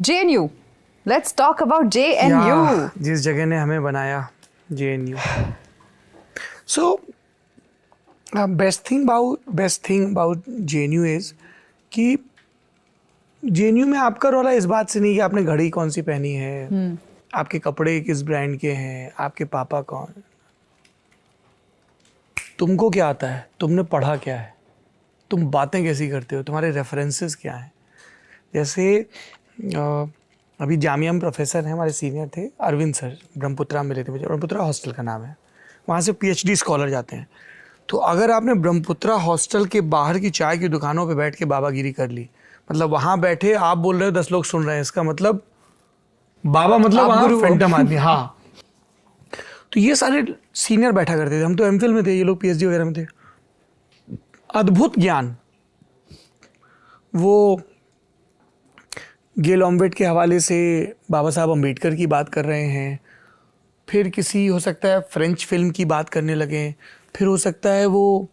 JNU. Let's talk about JNU. जिस जगह ने हमें बनाया, JNU. So best thing about JNU is कि JNU में आपका रोला इस बात से नहीं कि आपने घड़ी कौन सी पहनी है, आपके कपड़े किस ब्रांड के हैं, आपके पापा कौन, तुमको क्या आता है, तुमने पढ़ा क्या है, तुम बातें कैसी करते हो, तुम्हारे रेफरेंसेस क्या हैं. जैसे अभी जामिया में प्रोफेसर हैं, हमारे सीनियर थे अरविंद सर, ब्रह्मपुत्रा में मिले थे मुझे, ब्रह्मपुत्रा हॉस्टल का नाम है, वहाँ से PhD स्कॉलर जाते हैं. तो अगर आपने ब्रह्मपुत्रा हॉस्टल के बाहर की चाय की दुकानों पे बैठ के बाबागिरी कर ली, मतलब वहाँ बैठे आप बोल रहे हो 10 लोग सुन रहे हैं, इसका मतलब बाबा मतलब वहाँ फैंटम आदमी. हाँ, तो ये सारे सीनियर बैठा करते थे, हम तो MPhil में थे, ये लोग PhD वगैरह में थे. अद्भुत ज्ञान. वो गेल ऑम्वेट के हवाले से बाबा साहब अम्बेडकर की बात कर रहे हैं, फिर किसी हो सकता है फ्रेंच फिल्म की बात करने लगे, फिर हो सकता है वो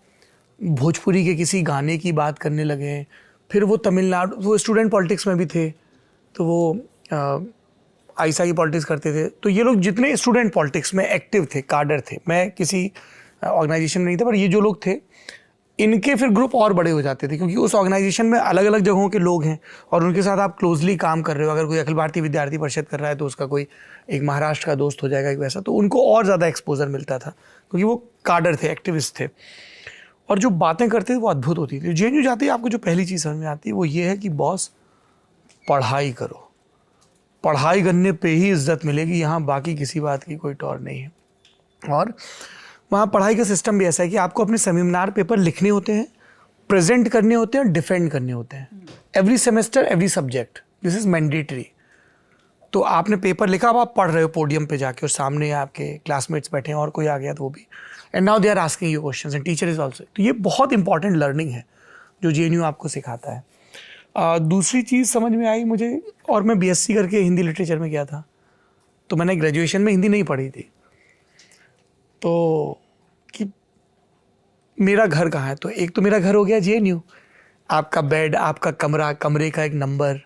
भोजपुरी के किसी गाने की बात करने लगे, फिर वो तमिलनाडु, वो स्टूडेंट पॉलिटिक्स में भी थे तो वो आईसा की पॉलिटिक्स करते थे. तो ये लोग जितने स्टूडेंट पॉलिटिक्स में एक्टिव थे, कार्डर थे, मैं किसी ऑर्गेनाइजेशन में नहीं था, पर ये जो लोग थे इनके फिर ग्रुप और बड़े हो जाते थे, क्योंकि उस ऑर्गेनाइजेशन में अलग अलग जगहों के लोग हैं और उनके साथ आप क्लोजली काम कर रहे हो. अगर कोई अखिल भारतीय विद्यार्थी परिषद कर रहा है तो उसका कोई एक महाराष्ट्र का दोस्त हो जाएगा, एक वैसा, तो उनको और ज़्यादा एक्सपोजर मिलता था क्योंकि वो कार्डर थे, एक्टिविस्ट थे, और जो बातें करते थे वो अद्भुत होती थी. JNU जाते ही आपको जो पहली चीज़ समझ में आती है वो ये है कि बॉस पढ़ाई करो, पढ़ाई करने पे ही इज्जत मिलेगी, यहाँ बाकी किसी बात की कोई टौर नहीं है. और वहाँ पढ़ाई का सिस्टम भी ऐसा है कि आपको अपने सेमिनार पेपर लिखने होते हैं, प्रेजेंट करने होते हैं, डिफेंड करने होते हैं. Every semester, every subject, this is mandatory. तो आपने पेपर लिखा, अब आप पढ़ रहे हो पोडियम पे जाके और सामने आपके क्लासमेट्स बैठे हैं और कोई आ गया तो वो भी, and now they are asking you questions and teacher is also. तो ये बहुत इंपॉर्टेंट लर्निंग है जो JNU आपको सिखाता है. दूसरी चीज़ समझ में आई मुझे, और मैं BSc करके हिंदी लिटरेचर में गया था, तो मैंने ग्रेजुएशन में हिंदी नहीं पढ़ी थी, तो कि मेरा घर कहाँ है, तो एक तो मेरा घर हो गया JNU, आपका बेड, आपका कमरा, कमरे का एक नंबर.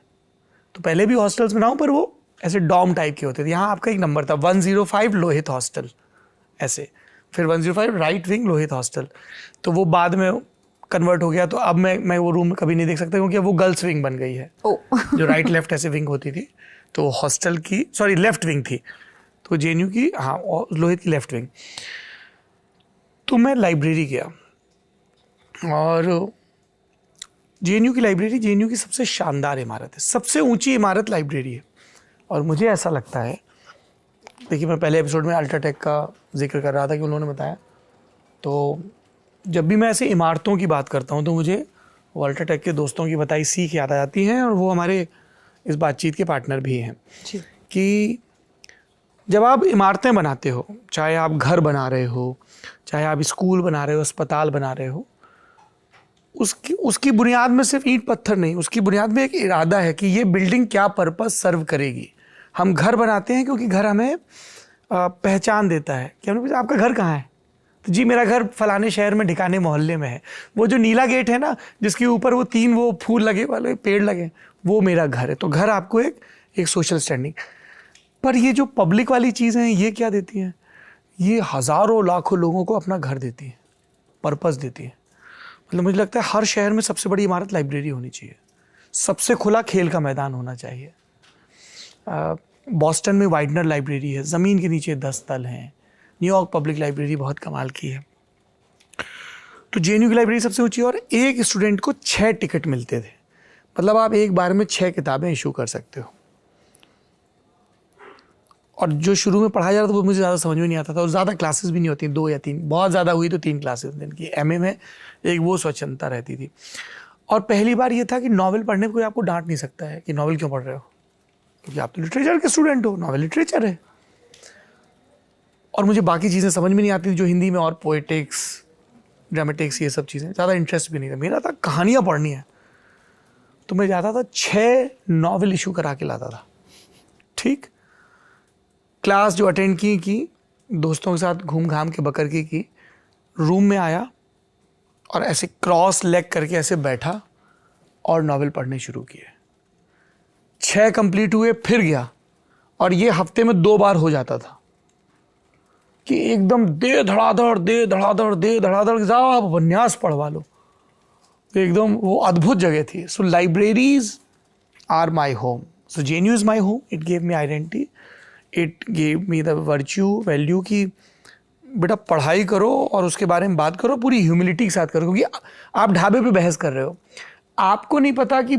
तो पहले भी हॉस्टल्स में रहा, पर वो ऐसे डॉम टाइप के होते थे. यहाँ आपका एक नंबर था 105 लोहित हॉस्टल, ऐसे, फिर 105 राइट विंग लोहित हॉस्टल. तो वो बाद में कन्वर्ट हो गया, तो अब मैं वो रूम कभी नहीं देख सकता क्योंकि अब वो गर्ल्स विंग बन गई है. जो राइट लेफ्ट ऐसे विंग होती थी, तो हॉस्टल की, सॉरी, लेफ्ट विंग थी, तो JNU की, हाँ, लोहित की लेफ्ट विंग. तो मैं लाइब्रेरी गया और JNU की लाइब्रेरी JNU की सबसे शानदार इमारत है, सबसे ऊंची इमारत लाइब्रेरी है. और मुझे ऐसा लगता है, देखिए मैं पहले एपिसोड में अल्ट्राटेक का जिक्र कर रहा था कि उन्होंने बताया, तो जब भी मैं ऐसे इमारतों की बात करता हूँ तो मुझे वो अल्ट्राटेक के दोस्तों की बताई सीख याद आ जाती है, और वो हमारे इस बातचीत के पार्टनर भी हैं. कि जब आप इमारतें बनाते हो, चाहे आप घर बना रहे हो, चाहे आप स्कूल बना रहे हो, अस्पताल बना रहे हो, उसकी बुनियाद में सिर्फ ईंट पत्थर नहीं, उसकी बुनियाद में एक इरादा है कि ये बिल्डिंग क्या पर्पस सर्व करेगी. हम घर बनाते हैं क्योंकि घर हमें पहचान देता है कि हमने पूछा आपका घर कहाँ है, तो जी मेरा घर फलाने शहर में ढिकाने मोहल्ले में है. वो जो नीला गेट है ना, जिसके ऊपर वो 3 वो फूल लगे वाले पेड़ लगे, वो मेरा घर है. तो घर आपको एक सोशल स्टैंडिंग. पर ये जो पब्लिक वाली चीज़ें हैं, ये क्या देती हैं, ये हज़ारों लाखों लोगों को अपना घर देती है, पर्पस देती है. मतलब मुझे लगता है हर शहर में सबसे बड़ी इमारत लाइब्रेरी होनी चाहिए, सबसे खुला खेल का मैदान होना चाहिए. बॉस्टन में वाइडनर लाइब्रेरी है, ज़मीन के नीचे 10 तल हैं. न्यूयॉर्क पब्लिक लाइब्रेरी बहुत कमाल की है. तो JNU की लाइब्रेरी सबसे ऊंची, और एक स्टूडेंट को 6 टिकट मिलते थे, मतलब आप एक बार में 6 किताबें इशू कर सकते हो. और जो शुरू में पढ़ाया जा रहा था वो मुझे ज़्यादा समझ में नहीं आता था, और ज़्यादा क्लासेस भी नहीं होती, 2 या 3, बहुत ज़्यादा हुई तो 3 क्लासेस दिन की. MA में एक वो स्वच्छंदता रहती थी. और पहली बार ये था कि नॉवेल पढ़ने पर कोई आपको डांट नहीं सकता है कि नॉवेल क्यों पढ़ रहे हो, क्योंकि आप तो लिटरेचर के स्टूडेंट हो, नॉवेल लिटरेचर है. और मुझे बाकी चीज़ें समझ में नहीं आती थी जो हिंदी में, और पोएटिक्स, ड्रामेटिक्स, ये सब चीज़ें ज़्यादा इंटरेस्ट भी नहीं था. मेरा था कहानियाँ पढ़नी है, तो मैं जाता था 6 नॉवेल इशू करा के लाता था. ठीक, क्लास जो अटेंड की दोस्तों के साथ घूम घाम के बकर की, रूम में आया और ऐसे क्रॉस लेग करके ऐसे बैठा और नॉवेल पढ़ने शुरू किए. 6 कंप्लीट हुए फिर गया, और ये हफ्ते में 2 बार हो जाता था कि एकदम दे धड़ाधड़ साहब उपन्यास पढ़वा लो। तो एकदम वो अद्भुत जगह थी। So libraries are my home. So JNU is my home. It gave me identity, it gave me the virtue value कि बेटा पढ़ाई करो और उसके बारे में बात करो, पूरी ह्यूमिलिटी के साथ करो। क्योंकि आप ढाबे पे बहस कर रहे हो, आपको नहीं पता कि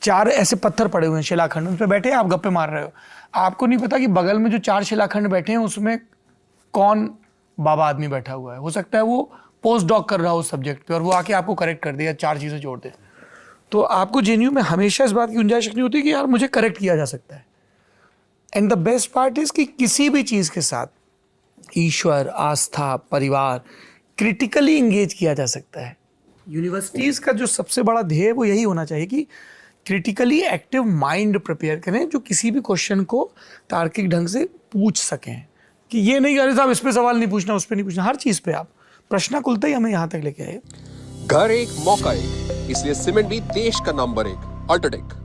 4 ऐसे पत्थर पड़े हुए हैं शिलाखंड, उस पर बैठे आप गप्पे मार रहे हो। आपको नहीं पता कि बगल में जो 4 शिलाखंड बैठे हैं उसमें कौन बाबा आदमी बैठा हुआ है। हो सकता है वो पोस्ट डॉक कर रहा हो उस सब्जेक्ट पे और वो आके आपको करेक्ट कर दे या 4 चीज़ें जोड़ दे। तो आपको JNU में हमेशा इस बात की गुंजाइश रखनी होती है कि यार मुझे करेक्ट किया जा सकता है। And the best part is कि किसी भी चीज़ के साथ ईश्वर, आस्था, परिवार क्रिटिकली इंगेज किया जा सकता है। यूनिवर्सिटीज़ का जो सबसे बड़ा ध्येय वो यही होना चाहिए कि क्रिटिकली एक्टिव माइंड प्रिपेयर करें, जो किसी भी क्वेश्चन को तार्किक ढंग से पूछ सकें। कि ये नहीं अरे साहब इस पे सवाल नहीं पूछना, उस पे नहीं पूछना, हर चीज़ पे आप प्रश्नाकुलता ही हमें यहाँ तक लेके आए। घर एक मौका एक, इसलिए सीमेंट भी देश का नंबर 1 अल्ट्राटेक।